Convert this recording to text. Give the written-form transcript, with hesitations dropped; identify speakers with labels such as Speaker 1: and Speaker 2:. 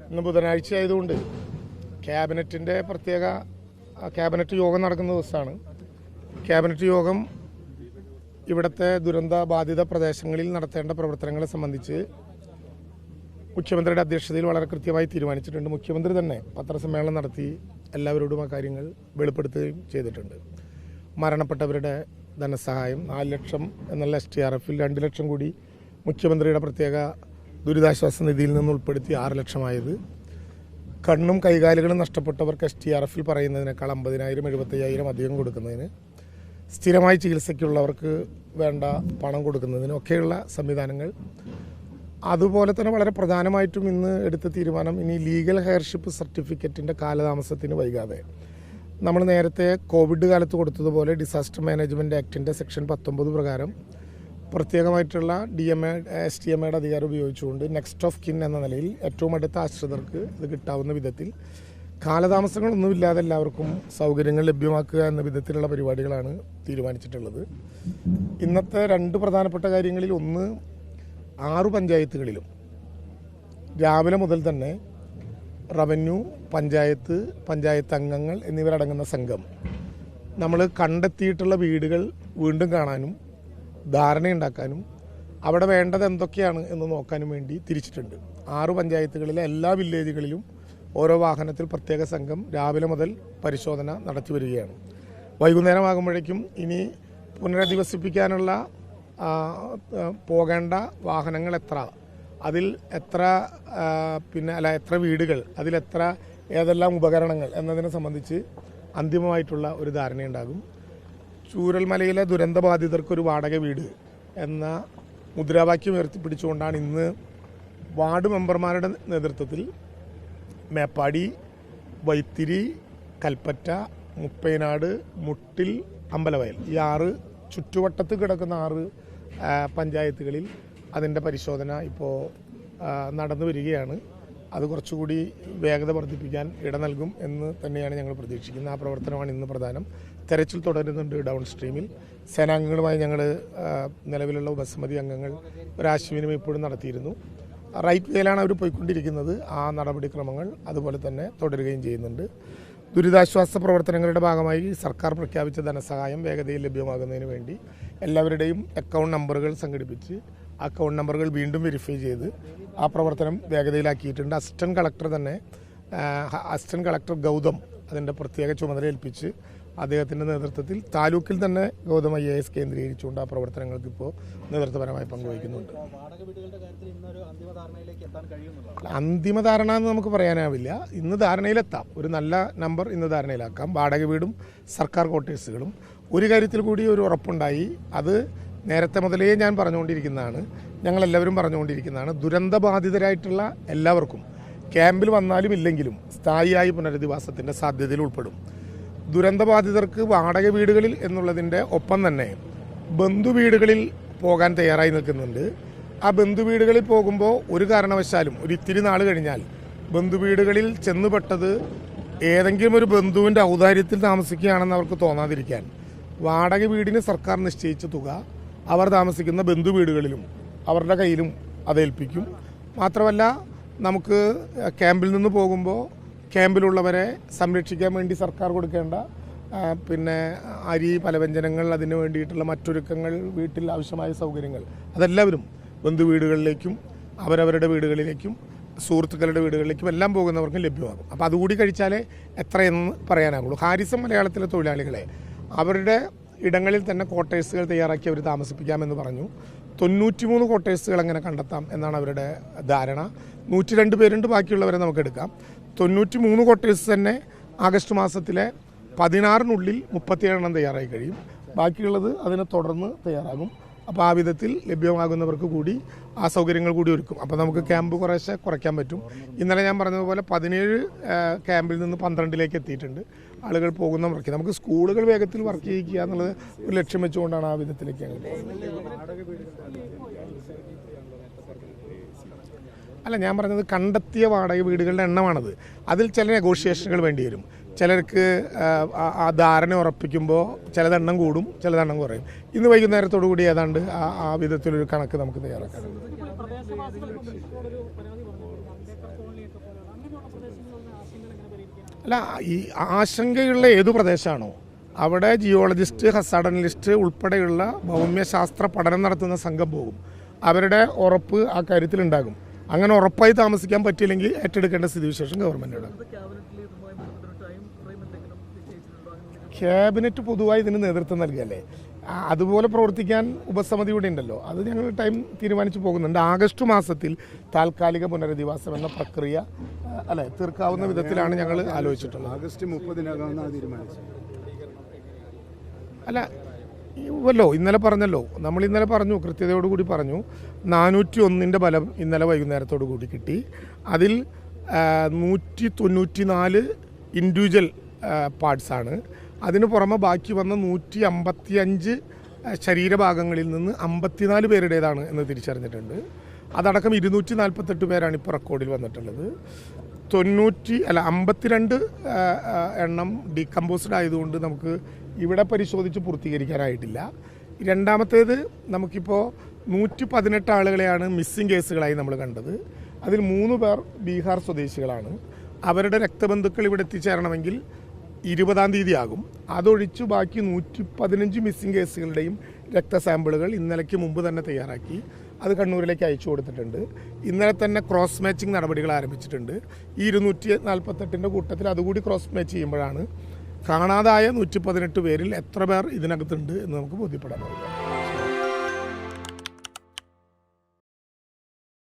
Speaker 1: ഇന്ന് ബുധനാഴ്ച ആയതുകൊണ്ട് ക്യാബിനറ്റിൻ്റെ പ്രത്യേക ക്യാബിനറ്റ് യോഗം നടക്കുന്ന ദിവസമാണ്. ക്യാബിനറ്റ് യോഗം ഇവിടുത്തെ ദുരന്ത ബാധിത പ്രദേശങ്ങളിൽ നടത്തേണ്ട പ്രവർത്തനങ്ങളെ സംബന്ധിച്ച് മുഖ്യമന്ത്രിയുടെ അധ്യക്ഷതയിൽ വളരെ കൃത്യമായി തീരുമാനിച്ചിട്ടുണ്ട്. മുഖ്യമന്ത്രി തന്നെ പത്രസമ്മേളനം നടത്തി എല്ലാവരോടും ആ കാര്യങ്ങൾ വെളിപ്പെടുത്തുകയും ചെയ്തിട്ടുണ്ട്. മരണപ്പെട്ടവരുടെ ധനസഹായം 4 ലക്ഷം എന്നുള്ള STRF-ൽ 2 ലക്ഷം കൂടി മുഖ്യമന്ത്രിയുടെ പ്രത്യേക ദുരിതാശ്വാസ നിധിയിൽ നിന്ന് ഉൾപ്പെടുത്തി 6 ലക്ഷമായത്, കണ്ണും കൈകാലുകളും നഷ്ടപ്പെട്ടവർക്ക് STRF-ൽ പറയുന്നതിനേക്കാൾ 50,000 75,000 അധികം കൊടുക്കുന്നതിന്, സ്ഥിരമായി ചികിത്സയ്ക്കുള്ളവർക്ക് വേണ്ട പണം കൊടുക്കുന്നതിനൊക്കെയുള്ള സംവിധാനങ്ങൾ. അതുപോലെ തന്നെ വളരെ പ്രധാനമായിട്ടും ഇന്ന് എടുത്ത തീരുമാനം, ഇനി ലീഗൽ ഹെയർഷിപ്പ് സർട്ടിഫിക്കറ്റിൻ്റെ കാലതാമസത്തിന് വൈകാതെ നമ്മൾ നേരത്തെ കോവിഡ് കാലത്ത് കൊടുത്തതുപോലെ ഡിസാസ്റ്റർ മാനേജ്മെൻറ്റ് ആക്ടിൻ്റെ സെക്ഷൻ 19 പ്രകാരം പ്രത്യേകമായിട്ടുള്ള STMAയുടെ അധികാരം ഉപയോഗിച്ചുകൊണ്ട് നെക്സ്റ്റ് ഓഫ് കിൻ എന്ന നിലയിൽ ഏറ്റവും അടുത്ത ആശ്രിതർക്ക് ഇത് കിട്ടാവുന്ന വിധത്തിൽ കാലതാമസങ്ങളൊന്നുമില്ലാതെ എല്ലാവർക്കും സൗകര്യങ്ങൾ ലഭ്യമാക്കുക എന്ന വിധത്തിലുള്ള പരിപാടികളാണ് തീരുമാനിച്ചിട്ടുള്ളത്. ഇന്നത്തെ 2 പ്രധാനപ്പെട്ട കാര്യങ്ങളിൽ ഒന്ന്, 6 പഞ്ചായത്തുകളിലും രാവിലെ മുതൽ തന്നെ റവന്യൂ, പഞ്ചായത്ത് അംഗങ്ങൾ എന്നിവരടങ്ങുന്ന സംഘം നമ്മൾ കണ്ടെത്തിയിട്ടുള്ള വീടുകൾ വീണ്ടും കാണാനും ധാരണയുണ്ടാക്കാനും അവിടെ വേണ്ടത് എന്തൊക്കെയാണ് എന്ന് നോക്കാനും വേണ്ടി തിരിച്ചിട്ടുണ്ട്. 6 പഞ്ചായത്തുകളിലെ എല്ലാ വില്ലേജുകളിലും ഓരോ വാഹനത്തിൽ പ്രത്യേക സംഘം രാവിലെ മുതൽ പരിശോധന നടത്തി വരികയാണ്. വൈകുന്നേരമാകുമ്പോഴേക്കും ഇനി പുനരധിവസിപ്പിക്കാനുള്ള പോകേണ്ട വാഹനങ്ങൾ എത്ര, അതിൽ എത്ര എത്ര വീടുകൾ, അതിലെത്ര ഏതെല്ലാം ഉപകരണങ്ങൾ എന്നതിനെ സംബന്ധിച്ച് അന്തിമമായിട്ടുള്ള ഒരു ധാരണയുണ്ടാകും. ചൂരൽമലയിലെ ദുരന്തബാധിതർക്കൊരു വാടക വീട് എന്ന മുദ്രാവാക്യം ഉയർത്തിപ്പിടിച്ചുകൊണ്ടാണ് ഇന്ന് വാർഡ് മെമ്പർമാരുടെ നേതൃത്വത്തിൽ മേപ്പാടി, വൈത്തിരി, കൽപ്പറ്റ, മുപ്പൈനാട്, മുട്ടിൽ, അമ്പലവയൽ ഈ 6 ചുറ്റുവട്ടത്ത് കിടക്കുന്ന 6 പഞ്ചായത്തുകളിൽ അതിൻ്റെ പരിശോധന ഇപ്പോൾ നടന്നു വരികയാണ്. അത് കുറച്ചുകൂടി വേഗത വർദ്ധിപ്പിക്കാൻ ഇട നൽകും എന്ന് തന്നെയാണ് ഞങ്ങൾ പ്രതീക്ഷിക്കുന്നത്. ആ പ്രവർത്തനമാണ് ഇന്ന് പ്രധാനം. തെരച്ചിൽ തുടരുന്നുണ്ട് ഡൗൺ സ്ട്രീമിൽ. സേനാംഗങ്ങളുമായി ഞങ്ങൾ നിലവിലുള്ള ഉപസമിതി അംഗങ്ങൾ ഒരാശയവിനിമയം ഇപ്പോഴും നടത്തിയിരുന്നു. റൈറ്റ് വേയിലാണ് അവർ പോയിക്കൊണ്ടിരിക്കുന്നത്. ആ നടപടിക്രമങ്ങൾ അതുപോലെ തന്നെ തുടരുകയും ചെയ്യുന്നുണ്ട്. ദുരിതാശ്വാസ പ്രവർത്തനങ്ങളുടെ ഭാഗമായി സർക്കാർ പ്രഖ്യാപിച്ച ധനസഹായം വേഗതയിൽ ലഭ്യമാകുന്നതിന് വേണ്ടി എല്ലാവരുടെയും അക്കൗണ്ട് നമ്പറുകൾ സംഘടിപ്പിച്ച് അക്കൗണ്ട് നമ്പറുകൾ വീണ്ടും വെരിഫൈ ചെയ്ത് ആ പ്രവർത്തനം വേഗതയിലാക്കിയിട്ടുണ്ട്. അസിസ്റ്റന്റ് കളക്ടർ ഗൗതം അതിൻ്റെ പ്രത്യേക ചുമതല ഏൽപ്പിച്ച് അദ്ദേഹത്തിൻ്റെ നേതൃത്വത്തിൽ താലൂക്കിൽ തന്നെ ഗൗതം IAS കേന്ദ്രീകരിച്ചുകൊണ്ട് ആ പ്രവർത്തനങ്ങൾക്ക് ഇപ്പോൾ നേതൃത്വപരമായി പങ്കുവയ്ക്കുന്നുണ്ട്. അന്തിമ ധാരണ എന്ന് നമുക്ക് പറയാനാവില്ല. ഇന്ന് ധാരണയിലെത്താം. ഒരു നല്ല നമ്പർ ഇന്ന് ധാരണയിലാക്കാം. വാടക വീടും സർക്കാർ ക്വാർട്ടേഴ്സുകളും. ഒരു കാര്യത്തിൽ കൂടി ഒരു ഉറപ്പുണ്ടായി. അത് നേരത്തെ മുതലേ ഞാൻ പറഞ്ഞുകൊണ്ടിരിക്കുന്നതാണ്, ഞങ്ങളെല്ലാവരും പറഞ്ഞുകൊണ്ടിരിക്കുന്നതാണ്. ദുരന്തബാധിതരായിട്ടുള്ള എല്ലാവർക്കും ക്യാമ്പിൽ വന്നാലും ഇല്ലെങ്കിലും സ്ഥായിയായി പുനരധിവാസത്തിൻ്റെ സാധ്യതയിൽ ഉൾപ്പെടും. ദുരന്തബാധിതർക്ക് വാടക വീടുകളിൽ എന്നുള്ളതിൻ്റെ ഒപ്പം തന്നെ ബന്ധുവീടുകളിൽ പോകാൻ തയ്യാറായി നിൽക്കുന്നുണ്ട്. ആ ബന്ധുവീടുകളിൽ പോകുമ്പോൾ ഒരു കാരണവശാലും ഒരു ഇത്തിരി നാൾ കഴിഞ്ഞാൽ ബന്ധുവീടുകളിൽ ചെന്നുപെട്ടത് ഏതെങ്കിലും ഒരു ബന്ധുവിൻ്റെ ഔദാര്യത്തിൽ താമസിക്കുകയാണെന്ന് അവർക്ക് തോന്നാതിരിക്കാൻ വാടക വീടിന് സർക്കാർ നിശ്ചയിച്ച തുക അവർ താമസിക്കുന്ന ബന്ധുവീടുകളിലും അവരുടെ കയ്യിലും അതേൽപ്പിക്കും. മാത്രമല്ല, നമുക്ക് ക്യാമ്പിൽ നിന്ന് പോകുമ്പോൾ ക്യാമ്പിലുള്ളവരെ സംരക്ഷിക്കാൻ വേണ്ടി സർക്കാർ കൊടുക്കേണ്ട അരി, പലവ്യഞ്ജനങ്ങൾ, അതിന് വേണ്ടിയിട്ടുള്ള മറ്റൊരുക്കങ്ങൾ, വീട്ടിൽ ആവശ്യമായ സൗകര്യങ്ങൾ അതെല്ലാവരും ബന്ധുവീടുകളിലേക്കും അവരവരുടെ വീടുകളിലേക്കും സുഹൃത്തുക്കളുടെ വീടുകളിലേക്കും എല്ലാം പോകുന്നവർക്കും ലഭ്യമാകും. അപ്പോൾ അതുകൂടി കഴിച്ചാലേ എത്രയെന്ന് പറയാനാകുള്ളൂ. ഹാരിസം മലയാളത്തിലെ തൊഴിലാളികളെ അവരുടെ ഇടങ്ങളിൽ തന്നെ ക്വാർട്ടേഴ്സുകൾ തയ്യാറാക്കി അവർ താമസിപ്പിക്കാമെന്ന് പറഞ്ഞു. 93 ക്വാർട്ടേഴ്സുകൾ അങ്ങനെ കണ്ടെത്താം എന്നാണ് അവരുടെ ധാരണ. 102 പേരുണ്ട്, ബാക്കിയുള്ളവരെ നമുക്കെടുക്കാം. 93 ക്വാർട്ടേഴ്സ് തന്നെ ആഗസ്റ്റ് മാസത്തിലെ 16-നുള്ളിൽ 37 തയ്യാറായി കഴിയും. ബാക്കിയുള്ളത് അതിനെ തുടർന്ന് തയ്യാറാകും. അപ്പോൾ ആ വിധത്തിൽ ലഭ്യമാകുന്നവർക്ക് കൂടി ആ സൗകര്യങ്ങൾ കൂടി ഒരുക്കും. അപ്പോൾ നമുക്ക് ക്യാമ്പ് കുറേശ്ശെ കുറയ്ക്കാൻ പറ്റും. ഇന്നലെ ഞാൻ പറഞ്ഞതുപോലെ 17 ക്യാമ്പിൽ നിന്ന് 12ലേക്ക് എത്തിയിട്ടുണ്ട്. ആളുകൾ പോകുന്ന വർക്ക് നമുക്ക് സ്കൂളുകൾ വേഗത്തിൽ വർക്ക് ചെയ്യിക്കുക എന്നുള്ളത് ഒരു ലക്ഷ്യം വെച്ചുകൊണ്ടാണ് ആ വിധത്തിലേക്ക് ഞങ്ങൾ അല്ല, ഞാൻ പറഞ്ഞത് കണ്ടെത്തിയ വാടക വീടുകളുടെ എണ്ണമാണത്. അതിൽ ചില നെഗോഷിയേഷനുകൾ വേണ്ടി വരും. ചിലർക്ക് ആ ധാരണ ഉറപ്പിക്കുമ്പോൾ ചിലതെണ്ണം കൂടും, ചിലതെണ്ണം കുറയും. ഇന്ന് വൈകുന്നേരത്തോടു കൂടി ഏതാണ്ട് ആ വിധത്തിലൊരു കണക്ക് നമുക്ക് തയ്യാറാക്കാം. അല്ല, ഈ ആശങ്കയുള്ള ഏതു പ്രദേശമാണോ അവിടെ ജിയോളജിസ്റ്റ്, ഹസാർഡ് അനലിസ്റ്റ് ഉൾപ്പെടെയുള്ള ഭൗമ്യശാസ്ത്ര പഠനം നടത്തുന്ന സംഘം പോകും. അവരുടെ ഉറപ്പ് ആ കാര്യത്തിലുണ്ടാകും. അങ്ങനെ ഉറപ്പായി താമസിക്കാൻ പറ്റിയില്ലെങ്കിൽ ഏറ്റെടുക്കേണ്ട സ്ഥിതിവിശേഷം ഗവൺമെൻറ്റാണ്. ക്യാബിനറ്റ് പൊതുവായി ഇതിന് നേതൃത്വം നൽകിയല്ലേ, അതുപോലെ പ്രവർത്തിക്കാൻ ഉപസമിതി കൂടെ ഉണ്ടല്ലോ. അത് ഞങ്ങൾ ടൈം തീരുമാനിച്ചു പോകുന്നുണ്ട്. ആഗസ്റ്റ് മാസത്തിൽ താൽക്കാലിക പുനരധിവാസം എന്ന പ്രക്രിയ തീർക്കാവുന്ന വിധത്തിലാണ് ഞങ്ങൾ ആലോചിച്ചിട്ടുള്ളത്.
Speaker 2: ആഗസ്റ്റ് 30 തീരുമാനിച്ചു.
Speaker 1: അല്ല, ഇന്നലെ പറഞ്ഞല്ലോ, നമ്മൾ ഇന്നലെ പറഞ്ഞു, കൃത്യതയോടുകൂടി പറഞ്ഞു. 401 ബലം ഇന്നലെ വൈകുന്നേരത്തോടു കൂടി കിട്ടി. അതിൽ 194 ഇൻഡിവിജ്വൽ പാർട്സാണ്. അതിന് പുറമെ ബാക്കി വന്ന 155 ശരീരഭാഗങ്ങളിൽ നിന്ന് 54 പേരുടേതാണ് എന്ന് തിരിച്ചറിഞ്ഞിട്ടുണ്ട്. അതടക്കം 248 പേരാണ് ഇപ്പോൾ റെക്കോർഡിൽ വന്നിട്ടുള്ളത്. 52 എണ്ണം ഡീകമ്പോസ്ഡ് ആയതുകൊണ്ട് നമുക്ക് ഇവിടെ പരിശോധിച്ച് പൂർത്തീകരിക്കാനായിട്ടില്ല. രണ്ടാമത്തേത്, നമുക്കിപ്പോൾ 118 ആളുകളെയാണ് മിസ്സിംഗ് കേസുകളായി നമ്മൾ കണ്ടത്. അതിൽ 3 പേർ ബീഹാർ സ്വദേശികളാണ്. അവരുടെ രക്തബന്ധുക്കൾ ഇവിടെ എത്തിച്ചേരണമെങ്കിൽ 20-ാം തീയതി ആകും. അതൊഴിച്ച് ബാക്കി 115 മിസ്സിംഗ് കേസുകളുടെയും രക്തസാമ്പിളുകൾ ഇന്നലേക്ക് മുമ്പ് തന്നെ തയ്യാറാക്കി അത് കണ്ണൂരിലേക്ക് അയച്ചു കൊടുത്തിട്ടുണ്ട്. ഇന്നലെ തന്നെ ക്രോസ് മാച്ചിങ് നടപടികൾ ആരംഭിച്ചിട്ടുണ്ട്. ഈ 248 കൂട്ടത്തിൽ അതുകൂടി ക്രോസ് മാച്ച് ചെയ്യുമ്പോഴാണ് കാണാതായ 118 പേരിൽ എത്ര പേർ ഇതിനകത്തുണ്ട് എന്ന് നമുക്ക് ബോധ്യപ്പെടാൻ കഴിയും.